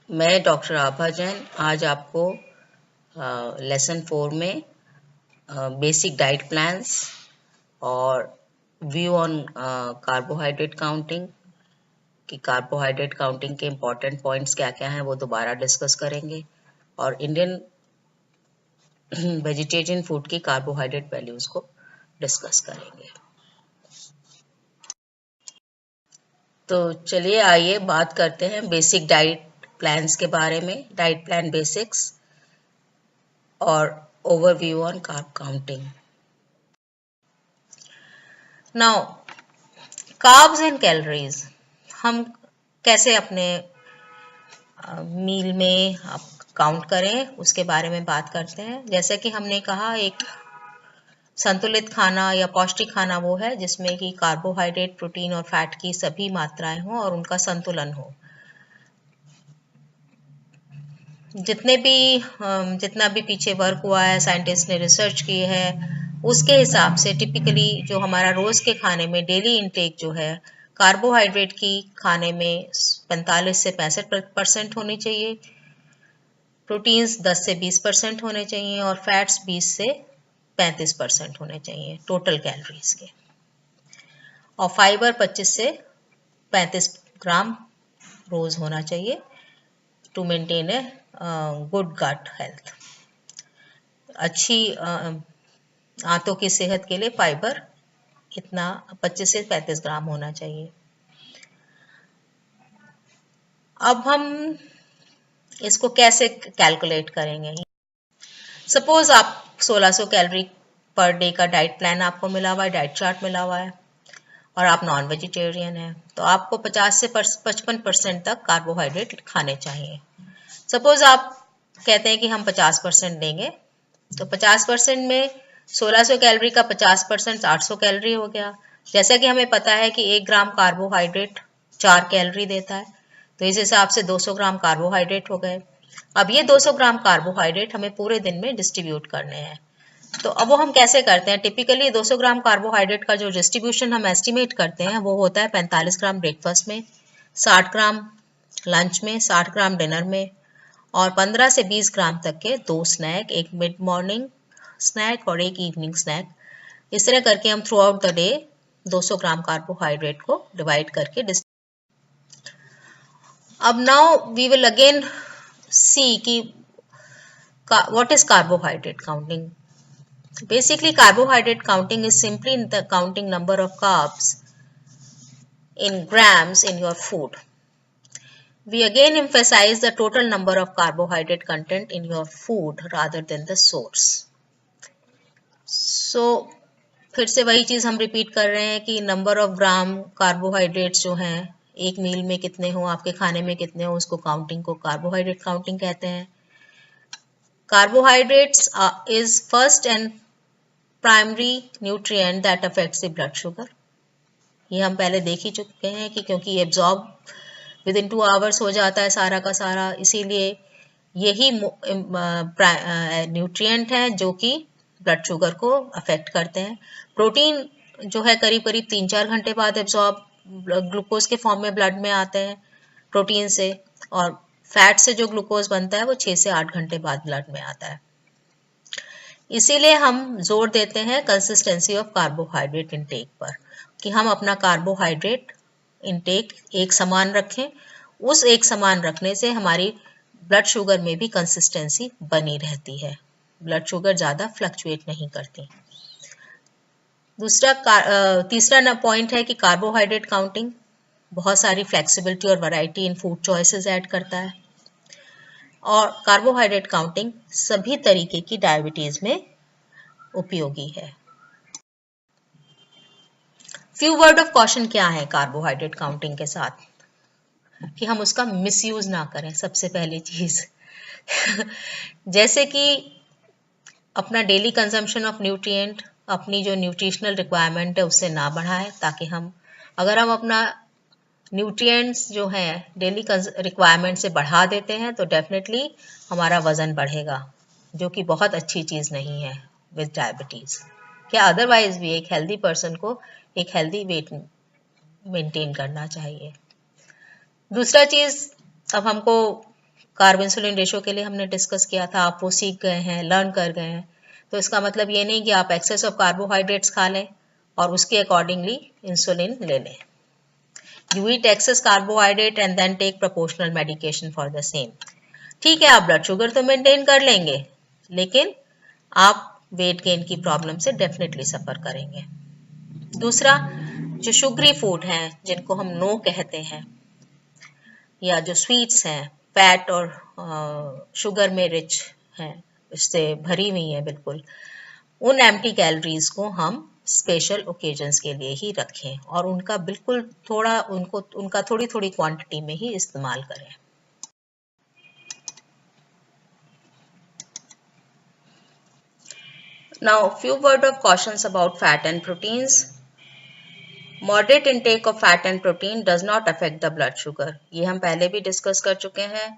मैं डॉक्टर आभा जैन आज आपको लेसन 4 में बेसिक डाइट प्लान्स और व्यू ऑन कार्बोहाइड्रेट काउंटिंग कि कार्बोहाइड्रेट काउंटिंग के इम्पॉर्टेंट पॉइंट्स क्या क्या हैं वो दोबारा डिस्कस करेंगे और इंडियन वेजिटेरियन फूड की कार्बोहाइड्रेट वैल्यूज को डिस्कस करेंगे। तो चलिए आइए बात करते हैं बेसिक डाइट प्लान्स के बारे में, डाइट प्लान बेसिक्स और overview on carb counting. Now carbs and calories हम कैसे अपने मील में काउंट करें उसके बारे में बात करते हैं। जैसे कि हमने कहा, एक संतुलित खाना या पौष्टिक खाना वो है जिसमें कि कार्बोहाइड्रेट, प्रोटीन और फैट की सभी मात्राएं हों और उनका संतुलन हो। जितना भी पीछे वर्क हुआ है, साइंटिस्ट ने रिसर्च की है, उसके हिसाब से टिपिकली जो हमारा रोज के खाने में डेली इनटेक जो है, कार्बोहाइड्रेट की खाने में 45 से 65% होनी चाहिए, प्रोटीन्स 10 से 20% होने चाहिए और फैट्स 20 से 35% होने चाहिए टोटल कैलोरीज के, और फाइबर 25 से 35 ग्राम रोज होना चाहिए to maintain a good gut health. अच्छी आंतों की सेहत के लिए फाइबर इतना 25 से 35 ग्राम होना चाहिए। अब हम इसको कैसे कैलकुलेट करेंगे। सपोज आप 1600 कैलोरी पर डे का डाइट प्लान आपको मिला हुआ है, डाइट चार्ट मिला हुआ है, और आप नॉन वेजिटेरियन हैं, तो आपको 50 से 55% तक कार्बोहाइड्रेट खाने चाहिए। सपोज आप कहते हैं कि हम 50% देंगे, तो 50% में 1600 कैलोरी का 50% 800 कैलोरी हो गया। जैसा कि हमें पता है कि 1 ग्राम कार्बोहाइड्रेट 4 कैलोरी देता है, तो इस हिसाब से 200 ग्राम कार्बोहाइड्रेट हो गए। अब ये 200 ग्राम कार्बोहाइड्रेट हमें पूरे दिन में डिस्ट्रीब्यूट करने हैं। तो अब वो हम कैसे करते हैं। टिपिकली 200 ग्राम कार्बोहाइड्रेट का जो डिस्ट्रीब्यूशन हम एस्टिमेट करते हैं वो होता है 45 ग्राम ब्रेकफास्ट में, 60 ग्राम लंच में, 60 ग्राम डिनर में, और 15 से 20 ग्राम तक के 2 स्नैक, एक मिड मॉर्निंग स्नैक और एक इवनिंग स्नैक। इस तरह करके हम through out the day 200 gram carbohydrate को डिवाइड करके अब नाउ वी विल अगेन सी कि what is carbohydrate counting. Basically, carbohydrate counting is simply the counting number of carbs in grams in your food. We again emphasize the total number of carbohydrate content in your food rather than the source. So, फिर से वही चीज़ हम repeat कर रहे हैं कि number of gram carbohydrates जो हैं एक मील में कितने हो, आपके खाने में कितने हो, उसको काउंटिंग को कार्बोहाइड्रेट काउंटिंग कहते हैं। Carbohydrates is first and primary nutrient that affects the blood sugar. ये हम पहले देख ही चुके हैं कि क्योंकि ये एब्जॉर्ब विद इन 2 आवर्स हो जाता है सारा का सारा, इसीलिए यही न्यूट्रिएंट है जो कि ब्लड शुगर को अफेक्ट करते हैं। प्रोटीन जो है करीब करीब 3-4 घंटे बाद एब्जॉर्ब ग्लूकोज के फॉर्म में ब्लड में आते हैं प्रोटीन से, और फैट से जो ग्लूकोज बनता है वो 6 से 8 घंटे बाद ब्लड में आता है। इसीलिए हम जोर देते हैं कंसिस्टेंसी ऑफ कार्बोहाइड्रेट इनटेक पर, कि हम अपना कार्बोहाइड्रेट इनटेक एक समान रखें। उस एक समान रखने से हमारी ब्लड शुगर में भी कंसिस्टेंसी बनी रहती है, ब्लड शुगर ज़्यादा फ्लक्चुएट नहीं करती। तीसरा पॉइंट है कि कार्बोहाइड्रेट काउंटिंग बहुत सारी फ्लेक्सिबिलिटी और variety in food choices add करता है, और कार्बोहाइड्रेट काउंटिंग सभी तरीके की डायबिटीज में उपयोगी है। फ्यू वर्ड ऑफ कॉशन क्या है कार्बोहाइड्रेट काउंटिंग के साथ, कि हम उसका मिसयूज ना करें। सबसे पहली चीज जैसे कि अपना डेली कंजम्पशन ऑफ न्यूट्रिएंट, अपनी जो न्यूट्रिशनल रिक्वायरमेंट है उससे ना बढ़ाएं, ताकि अगर हम अपना न्यूट्रिएंट्स जो है डेली रिक्वायरमेंट से बढ़ा देते हैं तो डेफिनेटली हमारा वजन बढ़ेगा, जो कि बहुत अच्छी चीज़ नहीं है विद डायबिटीज़। क्या अदरवाइज भी एक हेल्दी पर्सन को एक हेल्दी वेट मेंटेन करना चाहिए। दूसरा चीज़, अब हमको कार्ब इंसुलिन रेशो के लिए हमने डिस्कस किया था, आप वो सीख गए हैं, लर्न कर गए हैं। तो इसका मतलब ये नहीं कि आप एक्सेस ऑफ कार्बोहाइड्रेट्स खा लें और उसके अकॉर्डिंगली इंसुलिन ले लें। You eat excess carbohydrate and then take proportional medication for the same. ठीक है, आप ब्लड शुगर तो मेंटेन कर लेंगे, लेकिन आप वेट गेन की प्रॉब्लम से डेफिनेटली सफर करेंगे। दूसरा, जो शुगरी फूड हैं जिनको हम नो कहते हैं, या जो स्वीट्स हैं, फैट और शुगर में रिच हैं, इससे भरी हुई है बिल्कुल, उन एम्प्टी कैलोरीज को हम स्पेशल ओकेजन्स के लिए ही रखें और उनका बिल्कुल उनका थोड़ी थोड़ी क्वांटिटी में ही इस्तेमाल करें। Now, few word of cautions about fat and proteins. Moderate intake of fat and protein does not affect the blood sugar. ये हम पहले भी डिस्कस कर चुके हैं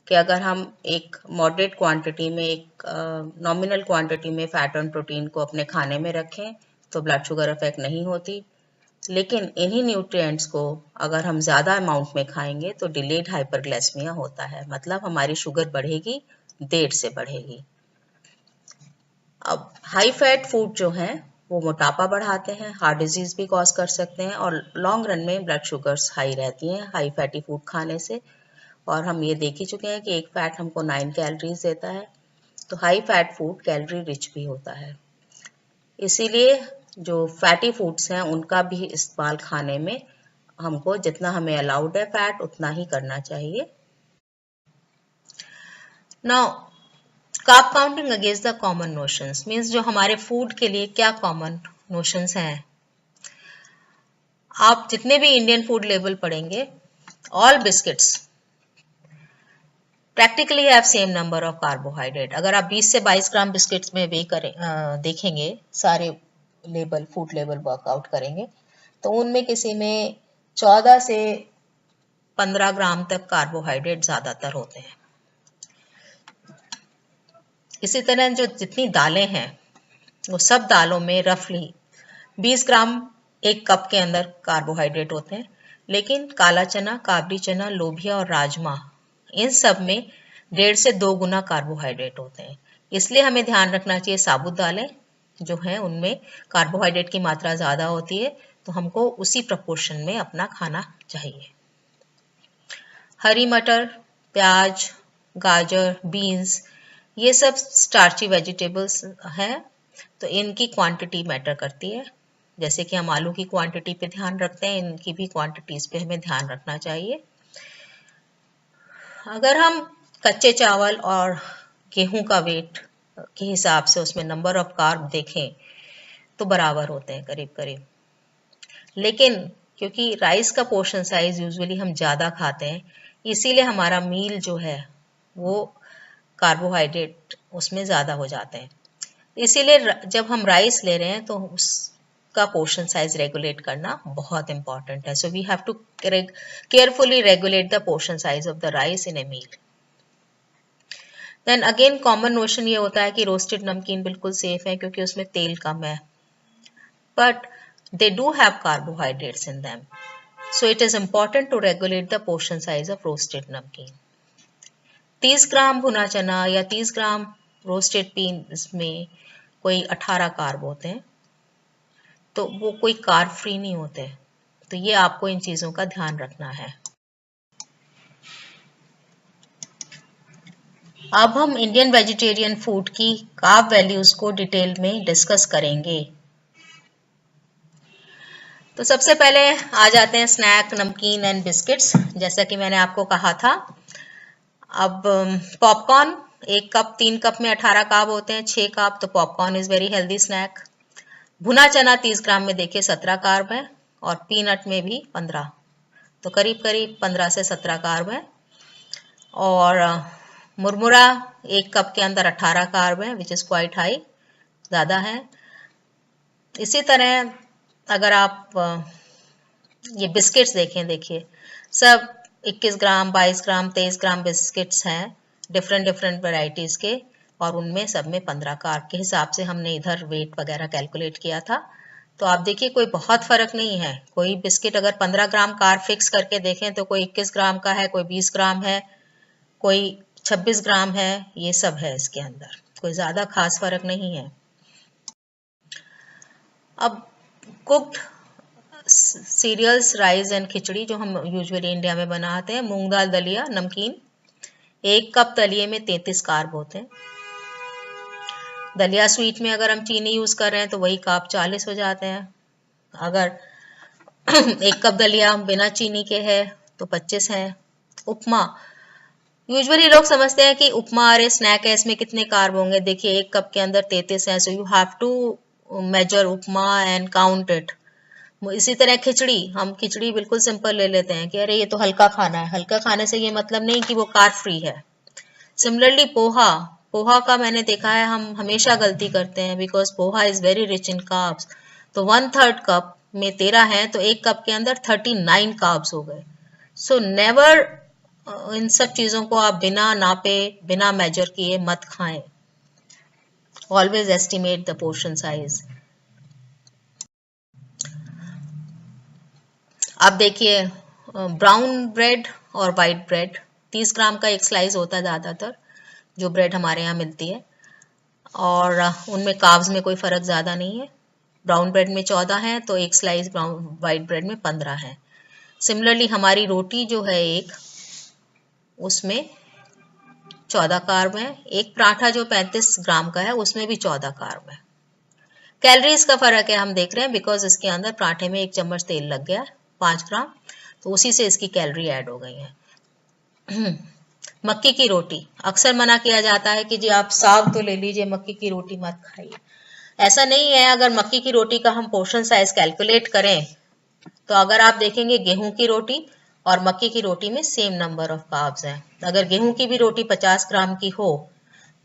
कि अगर हम एक मॉडरेट क्वांटिटी में, एक नॉमिनल क्वांटिटी में फैट और प्रोटीन को अपने खाने में रखें तो ब्लड शुगर अफेक्ट नहीं होती। लेकिन इन्हीं न्यूट्रिएंट्स को अगर हम ज़्यादा अमाउंट में खाएंगे तो डिलेड हाइपरग्लाइसेमिया होता है, मतलब हमारी शुगर बढ़ेगी, देर से बढ़ेगी। अब हाई फैट फूड जो हैं वो मोटापा बढ़ाते हैं, हार्ट डिजीज भी कॉज कर सकते हैं और लॉन्ग रन में ब्लड शुगर्स हाई रहती हैं हाई फैटी फूड खाने से। और हम ये देख ही चुके हैं कि एक फैट हमको 9 कैलोरीज देता है, तो high fat food calorie rich भी होता है। इसीलिए जो फैटी फूड्स हैं उनका भी इस्तेमाल खाने में हमको जितना हमें अलाउड है फैट उतना ही करना चाहिए। Now, carb counting against the common notions means जो हमारे फूड के लिए क्या कॉमन नोशंस हैं। आप जितने भी इंडियन फूड लेबल पढ़ेंगे, all biscuits practically have same number of carbohydrate. अगर आप 20 से 22 ग्राम बिस्किट्स में वे करें देखेंगे, सारे लेबल फूड लेबल वर्कआउट करेंगे तो उनमें किसी में 14 से 15 ग्राम तक कार्बोहाइड्रेट ज्यादातर होते हैं। इसी तरह जो जितनी दालें हैं वो सब दालों में रफली 20 ग्राम एक कप के अंदर कार्बोहाइड्रेट होते हैं, लेकिन काला चना, काबली चना, लोबिया और राजमा इन सब में 1.5 से 2 गुना कार्बोहाइड्रेट होते हैं। इसलिए हमें ध्यान रखना चाहिए साबुत दालें जो हैं उनमें कार्बोहाइड्रेट की मात्रा ज़्यादा होती है, तो हमको उसी प्रपोर्शन में अपना खाना चाहिए। हरी मटर, प्याज, गाजर, बीन्स ये सब स्टार्ची वेजिटेबल्स हैं, तो इनकी क्वांटिटी मैटर करती है। जैसे कि हम आलू की क्वांटिटी पे ध्यान रखते हैं, इनकी भी क्वांटिटीज पे हमें ध्यान रखना चाहिए। अगर हम कच्चे चावल और गेहूं का वेट के हिसाब से उसमें नंबर ऑफ कार्ब देखें तो बराबर होते हैं करीब करीब, लेकिन क्योंकि राइस का पोर्शन साइज यूजुअली हम ज़्यादा खाते हैं, इसीलिए हमारा मील जो है वो कार्बोहाइड्रेट उसमें ज़्यादा हो जाते हैं। इसीलिए जब हम राइस ले रहे हैं तो उसका पोर्शन साइज रेगुलेट करना बहुत इंपॉर्टेंट है। So we have to carefully regulate the portion size of the rice in a meal. Then again common notion ये होता है कि रोस्टेड नमकीन बिल्कुल सेफ है क्योंकि उसमें तेल कम है, but they do have carbohydrates in them, so it is important to regulate the portion size of roasted namkeen. 30 ग्राम भुना चना या 30 ग्राम रोस्टेड पीन्स में कोई 18 कार्ब होते हैं, तो वो कोई कार्ब फ्री नहीं होते, तो ये आपको इन चीज़ों का ध्यान रखना है। अब हम इंडियन वेजिटेरियन फूड की कार्ब वैल्यूज को डिटेल में डिस्कस करेंगे। तो सबसे पहले आ जाते हैं स्नैक, नमकीन एंड बिस्किट्स। जैसा कि मैंने आपको कहा था, अब पॉपकॉर्न 1 कप, 3 कप में 18 कार्ब होते हैं, 6 कार्ब, तो popcorn is very healthy snack. भुना चना 30 ग्राम में देखिए 17 कार्ब है और पीनट में भी 15, तो करीब करीब 15 से 17 कार्ब है। और मुरमुरा 1 कप के अंदर 18 कार्ब है, विच इज़ क्वाइट हाई, ज़्यादा है। इसी तरह अगर आप ये बिस्किट्स देखें, देखिए सब 21 ग्राम, 22 ग्राम, 23 ग्राम बिस्किट्स हैं डिफरेंट वैरायटीज़ के, और उनमें सब में 15 कार्ब के हिसाब से हमने इधर वेट वगैरह कैलकुलेट किया था। तो आप देखिए कोई बहुत फ़र्क नहीं है। कोई बिस्किट अगर 15 ग्राम कार्ब फिक्स करके देखें तो कोई 21 ग्राम का है, कोई 20 ग्राम है, कोई 26 ग्राम है, ये सब है इसके अंदर, कोई ज़्यादा खास फर्क नहीं है। अब कुक्ड सीरियल्स, राइस एंड खिचड़ी जो हम यूजुअली इंडिया में बनाते हैं, मूंग दाल दलिया नमकीन, 1 कप दलिए में 33 कार्ब होते हैं। दलिया स्वीट में अगर हम चीनी यूज कर रहे हैं तो वही कार्ब 40 हो जाते हैं। अगर 1 कप दलिया बिना चीनी के है तो 25 है। उपमा, यूजुअली लोग समझते हैं कि उपमा अरे स्नैक है, इसमें कितने कार्ब होंगे। देखिए 1 कप के अंदर 33 है, so you have to measure upma and count it. इसी तरह खिचड़ी, हम खिचड़ी बिल्कुल सिंपल ले लेते हैं कि अरे ये तो हल्का खाना है। हल्का खाने से ये मतलब नहीं कि वो कार्ब फ्री है। सिमिलरली पोहा, पोहा का मैंने देखा है हम हमेशा गलती करते हैं, because poha is very rich in carbs. तो 1/3 कप में 13 है तो 1 कप के अंदर 39 कार्ब्स हो गए। सो नेवर इन सब चीजों को आप बिना नापे बिना मेजर किए मत खाएं। Always estimate the portion size. अब देखिए ब्राउन ब्रेड और वाइट ब्रेड, 30 ग्राम का एक स्लाइस होता है ज़्यादातर जो ब्रेड हमारे यहाँ मिलती है, और उनमें कार्ब्स में कोई फ़र्क ज़्यादा नहीं है। ब्राउन ब्रेड में 14 है तो एक स्लाइस ब्राउन वाइट ब्रेड में 15 है। सिमिलरली हमारी रोटी जो है एक, उसमें 14 कार्ब है। एक पराठा जो 35 ग्राम का है उसमें भी 14 कार्ब है। कैलोरीज का फ़र्क है हम देख रहे हैं, बिकॉज इसके अंदर पराठे में 1 चम्मच तेल लग गया 5 ग्राम, तो उसी से इसकी कैलोरी ऐड हो गई है। मक्की की रोटी, अक्सर मना किया जाता है कि जी आप साग तो ले लीजिए, मक्की की रोटी मत खाइए। ऐसा नहीं है। अगर मक्की की रोटी का हम पोर्शन साइज कैलकुलेट करें तो अगर आप देखेंगे गेहूं की रोटी और मक्की की रोटी में सेम नंबर ऑफ कार्ब्स हैं। अगर गेहूं की भी रोटी 50 ग्राम की हो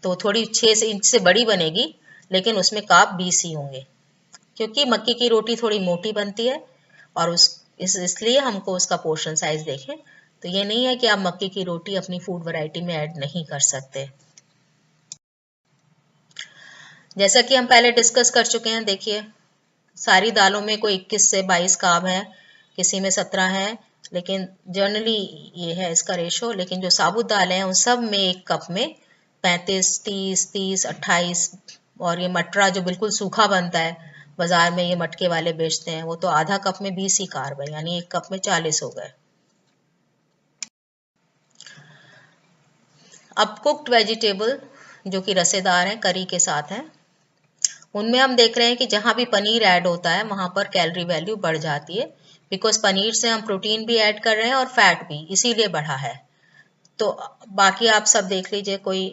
तो थोड़ी 6 इंच से बड़ी बनेगी, लेकिन उसमें कार्ब 20 ही होंगे, क्योंकि मक्की की रोटी थोड़ी मोटी बनती है और इसलिए हमको उसका पोर्शन साइज देखें। तो ये नहीं है कि आप मक्की की रोटी अपनी फूड वैरायटी में ऐड नहीं कर सकते। जैसा कि हम पहले डिस्कस कर चुके हैं, देखिए सारी दालों में कोई 21 से 22 कार्ब है, किसी में 17 है, लेकिन जनरली ये है इसका रेशो। लेकिन जो साबुत दालें हैं उन सब में 1 कप में 35, 30, 28, और ये मटरा जो बिल्कुल सूखा बनता है, बाजार में ये मटके वाले बेचते हैं, वो तो आधा कप में 20 ही कार्ब है, यानी 1 कप में 40 हो गए। अब कुक्ड वेजिटेबल जो कि रसेदार हैं, करी के साथ हैं, उनमें हम देख रहे हैं कि जहां भी पनीर ऐड होता है वहां पर कैलोरी वैल्यू बढ़ जाती है, बिकॉज पनीर से हम प्रोटीन भी ऐड कर रहे हैं और फैट भी, इसीलिए बढ़ा है। तो बाकी आप सब देख लीजिए, कोई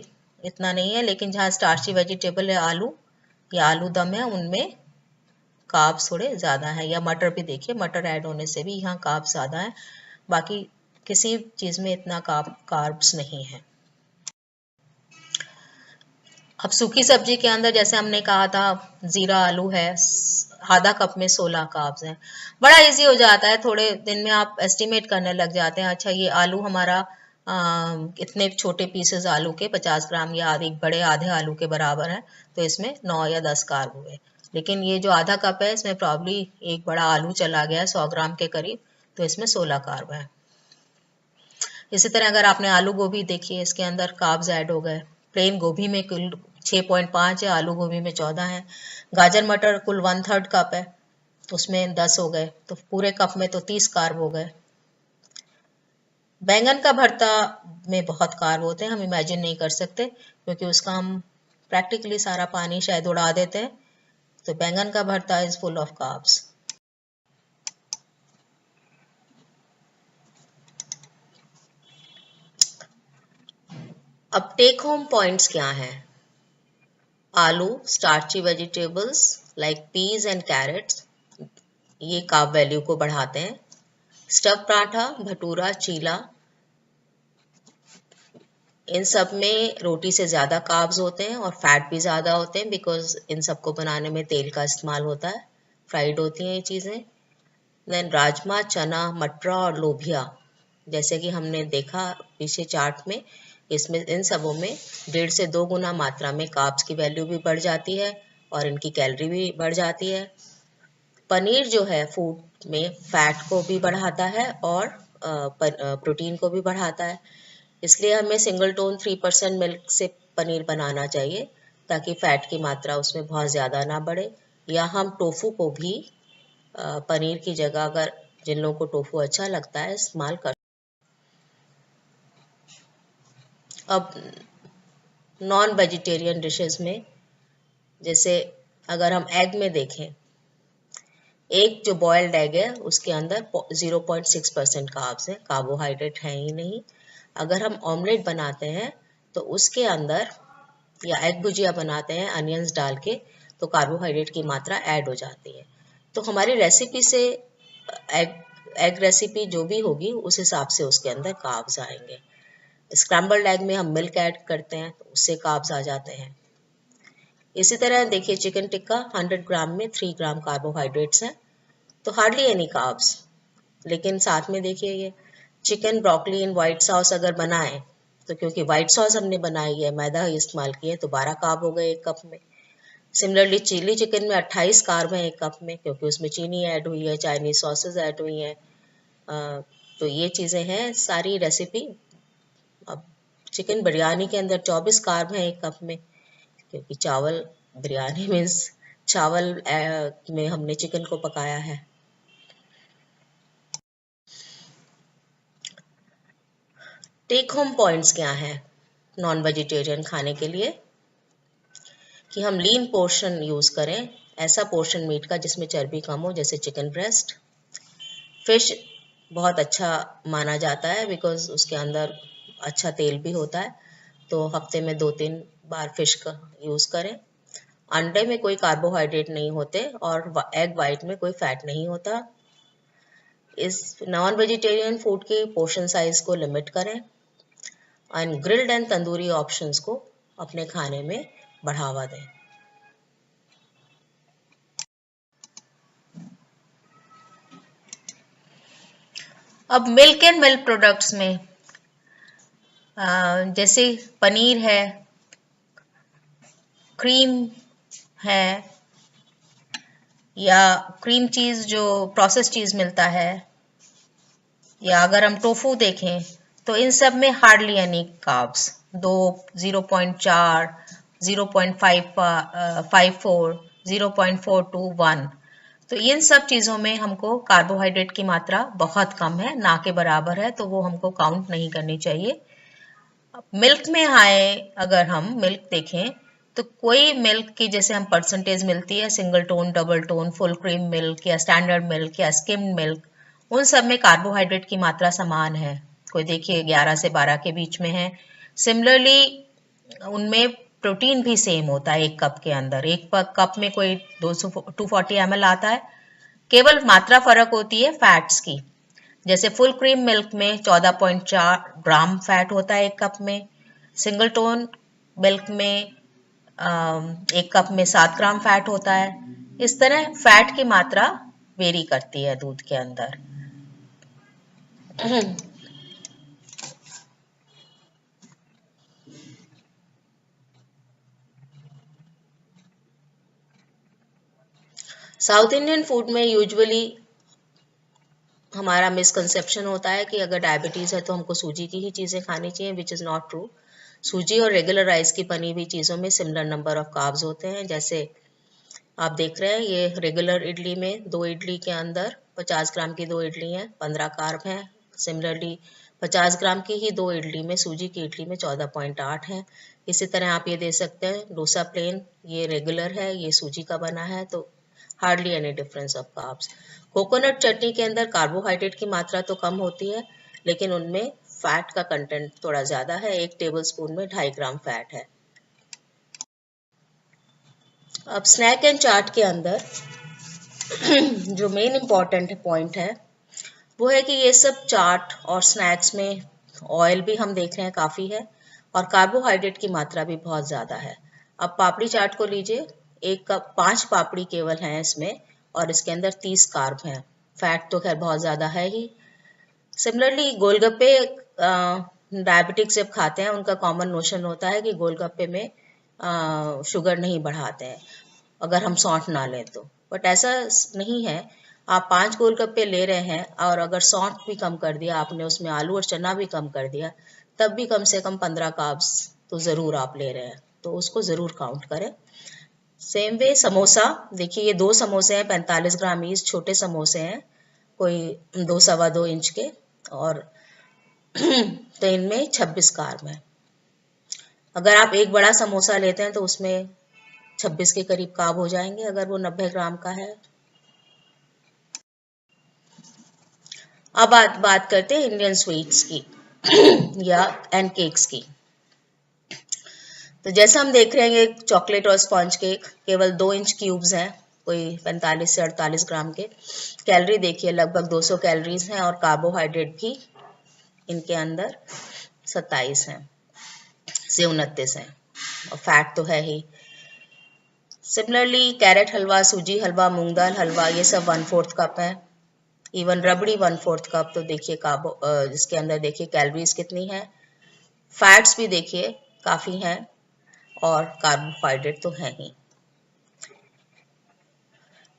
इतना नहीं है। लेकिन जहाँ स्टार्ची वेजिटेबल है, आलू या आलू दम है, उनमें कार्ब्स थोड़े ज़्यादा है। या मटर भी देखिए, मटर ऐड होने से भी यहाँ कार्ब्स ज़्यादा है, बाकी किसी चीज़ में इतना कार्ब्स नहीं है। अब सूखी सब्जी के अंदर जैसे हमने कहा था, जीरा आलू है, आधा कप में 16 कार्ब्स हैं। बड़ा इजी हो जाता है, थोड़े दिन में आप एस्टिमेट करने लग जाते हैं। अच्छा ये आलू हमारा इतने छोटे पीसेस आलू के 50 ग्राम या एक बड़े आधे आलू के बराबर है, तो इसमें 9 या 10 कार्ब हुए। लेकिन ये जो आधा कप है इसमें प्रॉब्ली एक बड़ा आलू चला गया 100 ग्राम के करीब, तो इसमें 16 कार्ब है। इसी तरह अगर आपने आलू गोभी देखिए, इसके अंदर कार्ब्स ऐड हो गए। प्लेन गोभी में कुल 6.5 है, आलू गोभी में 14 है। गाजर मटर कुल 1/3 कप है, उसमें 10 हो गए, तो पूरे कप में तो 30 कार्ब हो गए। बैंगन का भरता में बहुत कार्ब होते हैं, हम इमेजिन नहीं कर सकते, क्योंकि उसका हम प्रैक्टिकली सारा पानी शायद उड़ा देते हैं। तो बैंगन का भरता इज फुल ऑफ कार्ब्स। अब टेक होम पॉइंट्स क्या हैं? आलू, starchy vegetables like peas and carrots, ये कार्ब वैल्यू को बढ़ाते हैं। स्टफ पराठा, भटूरा, चीला, इन सब में रोटी से ज़्यादा कार्ब्स होते हैं और फैट भी ज़्यादा होते हैं, बिकॉज इन सबको बनाने में तेल का इस्तेमाल होता है, फ्राइड होती हैं ये चीज़ें। देन राजमा, चना, मटरा और लोबिया, जैसे कि हमने देखा पीछे चार्ट में, इसमें इन सबों में 1.5 से 2 गुना मात्रा में कार्ब्स की वैल्यू भी बढ़ जाती है और इनकी कैलोरी भी बढ़ जाती है। पनीर जो है फूड में फैट को भी बढ़ाता है और प्रोटीन को भी बढ़ाता है। इसलिए हमें सिंगल टोन 3% मिल्क से पनीर बनाना चाहिए ताकि फैट की मात्रा उसमें बहुत ज़्यादा ना बढ़े। या हम टोफू को भी पनीर की जगह, अगर जिन लोगों को टोफू अच्छा लगता है, इस्तेमाल कर। अब नॉन वेजिटेरियन डिशेस में, जैसे अगर हम एग में देखें, एक जो बॉयल्ड एग है उसके अंदर 0.6% कार्ब्स है, कार्बोहाइड्रेट है ही नहीं। अगर हम ऑमलेट बनाते हैं तो उसके अंदर, या एग भुजिया बनाते हैं अनियंस डाल के, तो कार्बोहाइड्रेट की मात्रा ऐड हो जाती है। तो हमारी रेसिपी से एग रेसिपी जो भी होगी उस हिसाब से उसके अंदर कार्ब्स आएंगे। स्क्रैम्बल्ड एग में हम मिल्क ऐड करते हैं तो उससे कार्ब्स आ जाते हैं। इसी तरह देखिए चिकन टिक्का 100 ग्राम में 3 ग्राम कार्बोहाइड्रेट्स हैं, तो हार्डली एनी कार्ब्स। लेकिन साथ में देखिए ये chicken broccoli in white sauce अगर बनाएं, तो क्योंकि वाइट सॉस हमने बनाई है, मैदा इस्तेमाल किए, तो 12 कार्ब हो गए एक कप में। सिमिलरली चिली चिकन में 28 कार्ब है एक कप में, क्योंकि उसमें चीनी ऐड हुई है, चाइनीज सॉसेज ऐड हुई हैं। तो ये चीज़ें हैं सारी रेसिपी। अब चिकन बिरयानी के अंदर 24 कार्ब है एक कप में, क्योंकि चावल, बिरयानी मीन्स चावल में हमने चिकन को पकाया है। टेक होम पॉइंट्स क्या हैं नॉन वेजिटेरियन खाने के लिए? कि हम लीन पोर्शन यूज़ करें, ऐसा पोर्शन मीट का जिसमें चर्बी कम हो, जैसे चिकन ब्रेस्ट। फिश बहुत अच्छा माना जाता है बिकॉज उसके अंदर अच्छा तेल भी होता है, तो हफ्ते में 2-3 बार फिश का यूज़ करें। अंडे में कोई कार्बोहाइड्रेट नहीं होते और एग वाइट में कोई फैट नहीं होता। इस नॉन वेजिटेरियन फूड के पोर्शन साइज को लिमिट करें and grilled and tandoori options को अपने खाने में बढ़ावा दें। अब मिल्क एंड मिल्क प्रोडक्ट्स में जैसे पनीर है, क्रीम है, या क्रीम चीज़ जो प्रोसेस चीज़ मिलता है, या अगर हम टोफू देखें तो इन सब में हार्डली एनी कार्ब्स, 0.4, 0.54, 0.42, 1। तो इन सब चीज़ों में हमको कार्बोहाइड्रेट की मात्रा बहुत कम है, ना के बराबर है, तो वो हमको काउंट नहीं करनी चाहिए। मिल्क में आए, अगर हम मिल्क देखें तो कोई मिल्क की जैसे हम परसेंटेज मिलती है, single tone, double tone, full cream milk या स्टैंडर्ड मिल्क या स्किम्ड मिल्क, उन सब में कार्बोहाइड्रेट की मात्रा समान है। कोई देखिए 11 से 12 के बीच में है। सिमिलरली उनमें प्रोटीन भी सेम होता है एक कप के अंदर। एक कप में कोई 240 ml आता है, केवल मात्रा फर्क होती है फैट्स की। जैसे फुल क्रीम मिल्क में 14.4 ग्राम फैट होता है एक कप में, सिंगल टोन मिल्क में एक कप में 7 ग्राम फैट होता है। इस तरह फैट की मात्रा वेरी करती है दूध के अंदर। साउथ इंडियन फूड में यूजुअली हमारा मिसकंसेप्शन होता है कि अगर डायबिटीज़ है तो हमको सूजी की ही चीज़ें खानी चाहिए, विच इज़ नॉट ट्रू। सूजी और रेगुलर राइस की बनी हुई चीज़ों में सिमिलर नंबर ऑफ कार्ब्स होते हैं। जैसे आप देख रहे हैं ये रेगुलर इडली में 2 इडली के अंदर 50 ग्राम की 2 इडली हैं, 15 कार्ब हैं। सिमिलरली 50 ग्राम की ही 2 इडली में, सूजी की इडली में 14.8 है। इसी तरह आप ये दे सकते हैं डोसा प्लेन, ये रेगुलर है, ये सूजी का बना है, तो hardly any difference of carbs. Coconut chutney के अंदर कार्बोहाइड्रेट की मात्रा तो कम होती है, लेकिन उनमें फैट का कंटेंट थोड़ा ज़्यादा है। 1 टेबलस्पून में 2.5 ग्राम फैट है। अब स्नैक एंड चाट के अंदर जो मेन इम्पॉर्टेंट पॉइंट है वो है कि ये सब चाट और स्नैक्स में ऑयल भी हम देख रहे हैं काफ़ी है, और कार्बोहाइड्रेट की मात्रा भी बहुत ज़्यादा है। अब पापड़ी चाट को लीजिए, एक कप 5 पापड़ी केवल हैं इसमें, और इसके अंदर 30 कार्ब हैं। फैट तो खैर बहुत ज़्यादा है ही। सिमिलरली गोलगप्पे डायबिटिक्स जब खाते हैं उनका कॉमन नोशन होता है कि गोलगप्पे में शुगर नहीं बढ़ाते हैं अगर हम सॉल्ट ना लें तो, बट ऐसा नहीं है। आप 5 गोलगप्पे ले रहे हैं और अगर सॉल्ट भी कम कर दिया आपने, उसमें आलू और चना भी कम कर दिया, तब भी कम से कम 15 कार्ब्स तो ज़रूर आप ले रहे हैं, तो उसको ज़रूर काउंट करें। सेम वे समोसा, देखिए ये 2 समोसे हैं 45 ग्राम ईच, छोटे समोसे हैं, कोई 2 सवा 2 इंच के, और तो इनमें 26 कार्ब है। अगर आप एक बड़ा समोसा लेते हैं तो उसमें 26 के करीब कार्ब हो जाएंगे अगर वो 90 ग्राम का है। अब बात करते हैं इंडियन स्वीट्स की या एंड केक्स की। तो जैसा हम देख रहे हैं चॉकलेट और स्पॉन्ज केक केवल 2 इंच क्यूब्स हैं, कोई 45 से 48 ग्राम के। कैलोरी देखिए लगभग 200 कैलोरीज हैं और कार्बोहाइड्रेट भी इनके अंदर 27 हैं से 29 हैं, और फैट तो है ही। सिमिलरली कैरेट हलवा, सूजी हलवा, मूंग दाल हलवा, ये सब 1/4 कप है। इवन रबड़ी 1/4 कप। तो देखिए इसके अंदर देखिए कैलोरीज कितनी है, फैट्स भी देखिए काफ़ी हैं और कार्बोहाइड्रेट तो है ही।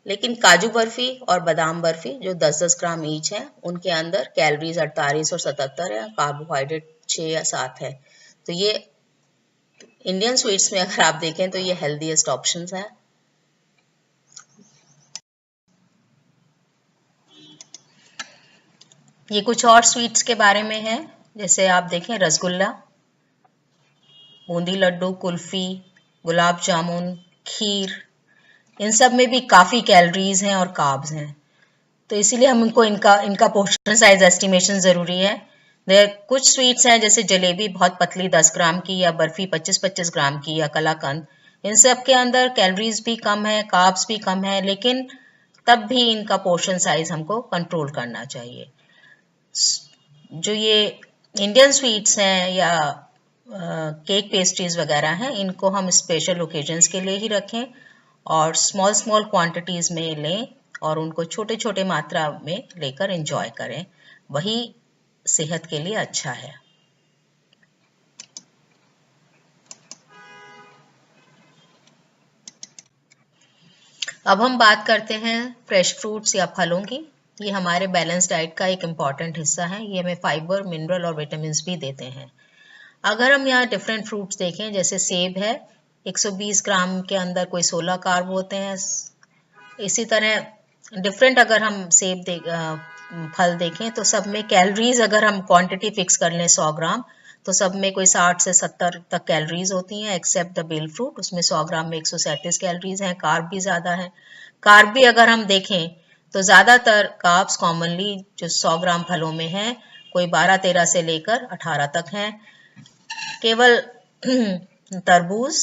लेकिन काजू बर्फी और बादाम बर्फी जो 10-10 ग्राम ईच है, उनके अंदर कैलोरीज 48 और 77 है, कार्बोहाइड्रेट 6 या 7 है। तो ये इंडियन स्वीट्स में अगर आप देखें तो ये हेल्दीएस्ट ऑप्शंस हैं। ये कुछ और स्वीट्स के बारे में है, जैसे आप देखें रसगुल्ला, बूंदी लड्डू, कुल्फी, गुलाब जामुन, खीर, इन सब में भी काफ़ी कैलोरीज हैं और कार्ब्स हैं, तो इसीलिए हमको इनका पोर्शन साइज एस्टिमेशन ज़रूरी है। कुछ स्वीट्स हैं जैसे जलेबी बहुत पतली 10 ग्राम की, या बर्फी 25-25 ग्राम की, या कलाकंद, इन सब के अंदर कैलोरीज भी कम है, कार्ब्स भी कम है, लेकिन तब भी इनका पोर्शन साइज हमको कंट्रोल करना चाहिए। जो ये इंडियन स्वीट्स हैं या केक पेस्ट्रीज वगैरह हैं, इनको हम स्पेशल ओकेजन्स के लिए ही रखें और स्मॉल क्वांटिटीज़ में लें और उनको छोटे छोटे मात्रा में लेकर एंजॉय करें, वही सेहत के लिए अच्छा है। अब हम बात करते हैं फ्रेश फ्रूट्स या फलों की। ये हमारे बैलेंस डाइट का एक इम्पॉर्टेंट हिस्सा है, ये हमें फाइबर, मिनरल और विटामिन भी देते हैं। अगर हम यहाँ डिफरेंट फ्रूट्स देखें, जैसे सेब है, 120 ग्राम के अंदर कोई 16 कार्ब होते हैं। इसी तरह डिफरेंट अगर हम फल देखें तो सब में कैलोरीज, अगर हम क्वांटिटी फिक्स कर लें 100 ग्राम, तो सब में कोई 60 से 70 तक कैलोरीज होती हैं, एक्सेप्ट द बेल फ्रूट, उसमें 100 ग्राम में 137 कैलोरीज हैं। कार्ब भी ज़्यादा है। कार्ब भी अगर हम देखें तो ज़्यादातर कार्ब्स कॉमनली जो 100 ग्राम फलों में हैं, कोई 12-13 से लेकर 18 तक हैं। केवल तरबूज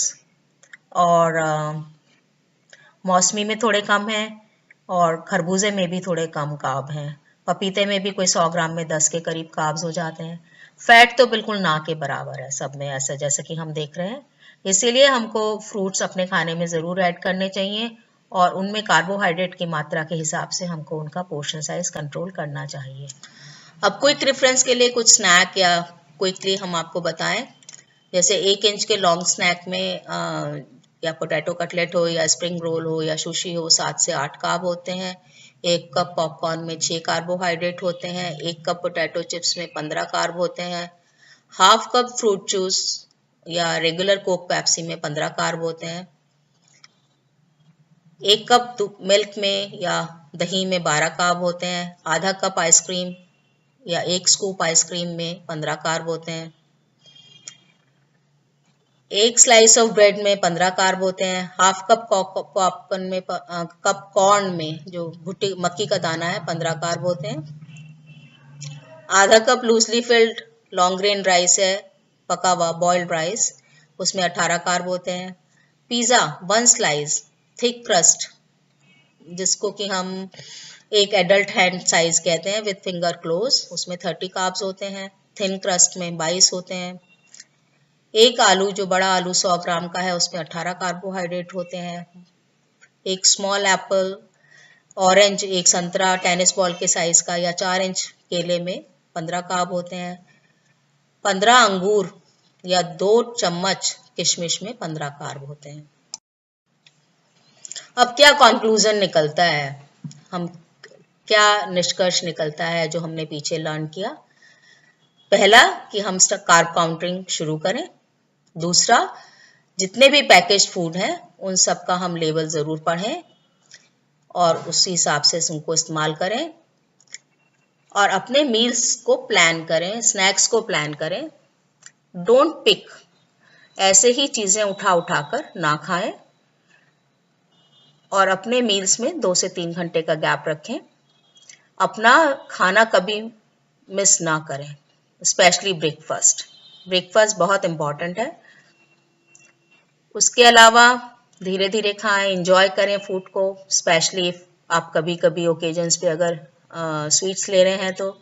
और मौसमी में थोड़े कम हैं, और खरबूजे में भी थोड़े कम कार्ब हैं। पपीते में भी कोई 100 ग्राम में 10 के करीब कार्ब्स हो जाते हैं। फैट तो बिल्कुल ना के बराबर है सब में, ऐसा जैसे कि हम देख रहे हैं। इसीलिए हमको फ्रूट्स अपने खाने में ज़रूर ऐड करने चाहिए और उनमें कार्बोहाइड्रेट की मात्रा के हिसाब से हमको उनका पोर्शन साइज कंट्रोल करना चाहिए। अब क्विक रेफरेंस के लिए कुछ स्नैक या क्विकली हम आपको बताएं, जैसे 1 इंच के लॉन्ग स्नैक में या पोटैटो कटलेट हो या स्प्रिंग रोल हो या सुशी हो, 7 से 8 कार्ब होते हैं। 1 कप पॉपकॉर्न में 6 कार्बोहाइड्रेट होते हैं। 1 कप पोटैटो चिप्स में 15 कार्ब होते हैं। हाफ कप फ्रूट जूस या रेगुलर कोक पेप्सी में 15 कार्ब होते हैं। 1 कप मिल्क में या दही में 12 कार्ब होते हैं। आधा कप आइसक्रीम या 1 स्कूप आइसक्रीम में 15 कार्ब होते हैं। 1 स्लाइस ऑफ ब्रेड में 15 कार्ब होते हैं। हाफ कप पॉपकॉर्न में कप कॉर्न में जो भुट्टी मक्की का दाना है 15 कार्ब होते हैं। आधा cup loosely field long grain rice है, पका हुआ बॉइल्ड राइस, उसमें 18 कार्ब होते हैं। पिज़्ज़ा 1 स्लाइस थिक क्रस्ट, जिसको कि हम एक एडल्ट हैंड साइज कहते हैं विद फिंगर क्लोज, उसमें 30 कार्ब्स होते हैं। थिन क्रस्ट में 22 होते हैं। 1 आलू जो बड़ा आलू 100 ग्राम का है, उसमें 18 कार्बोहाइड्रेट होते हैं। 1 स्मॉल एप्पल, ऑरेंज, 1 संतरा टेनिस बॉल के साइज का या 4 इंच केले में 15 कार्ब होते हैं। 15 अंगूर या 2 चम्मच किशमिश में 15 कार्ब होते हैं। अब क्या कंक्लूजन निकलता है हम क्या निष्कर्ष निकलता है जो हमने पीछे लर्न किया? पहला कि हम कार्ब काउंटिंग शुरू करें। दूसरा, जितने भी पैकेज फूड हैं उन सब का हम लेबल ज़रूर पढ़ें और उसी हिसाब से उनको इस्तेमाल करें और अपने मील्स को प्लान करें, स्नैक्स को प्लान करें। डोंट पिक, ऐसे ही चीज़ें उठा कर ना खाएं और अपने मील्स में 2 से 3 घंटे का गैप रखें। अपना खाना कभी मिस ना करें, स्पेशली ब्रेकफास्ट। ब्रेकफास्ट बहुत इम्पॉर्टेंट है। उसके अलावा धीरे धीरे खाएं, इंजॉय करें फूड को, स्पेशली आप कभी कभी ओकेजन्स पे अगर स्वीट्स ले रहे हैं तो।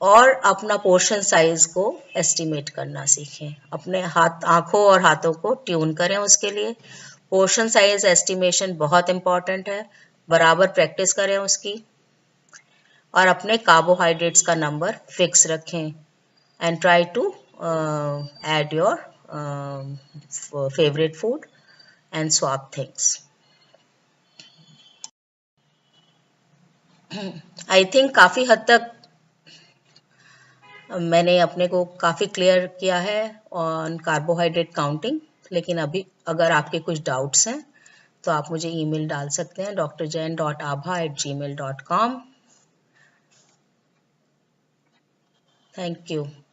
और अपना पोर्शन साइज को एस्टिमेट करना सीखें, अपने आंखों और हाथों को ट्यून करें उसके लिए। पोर्शन साइज एस्टिमेशन बहुत इम्पॉर्टेंट है, बराबर प्रैक्टिस करें उसकी। और अपने कार्बोहाइड्रेट्स का नंबर फिक्स रखें and try to add your favorite food and swap things. I think काफ़ी हद तक मैंने अपने को काफ़ी क्लियर किया है ऑन कार्बोहाइड्रेट काउंटिंग, लेकिन अभी अगर आपके कुछ डाउट्स हैं तो आप मुझे ईमेल डाल सकते हैं drjain.abha@gmail.com. Thank you.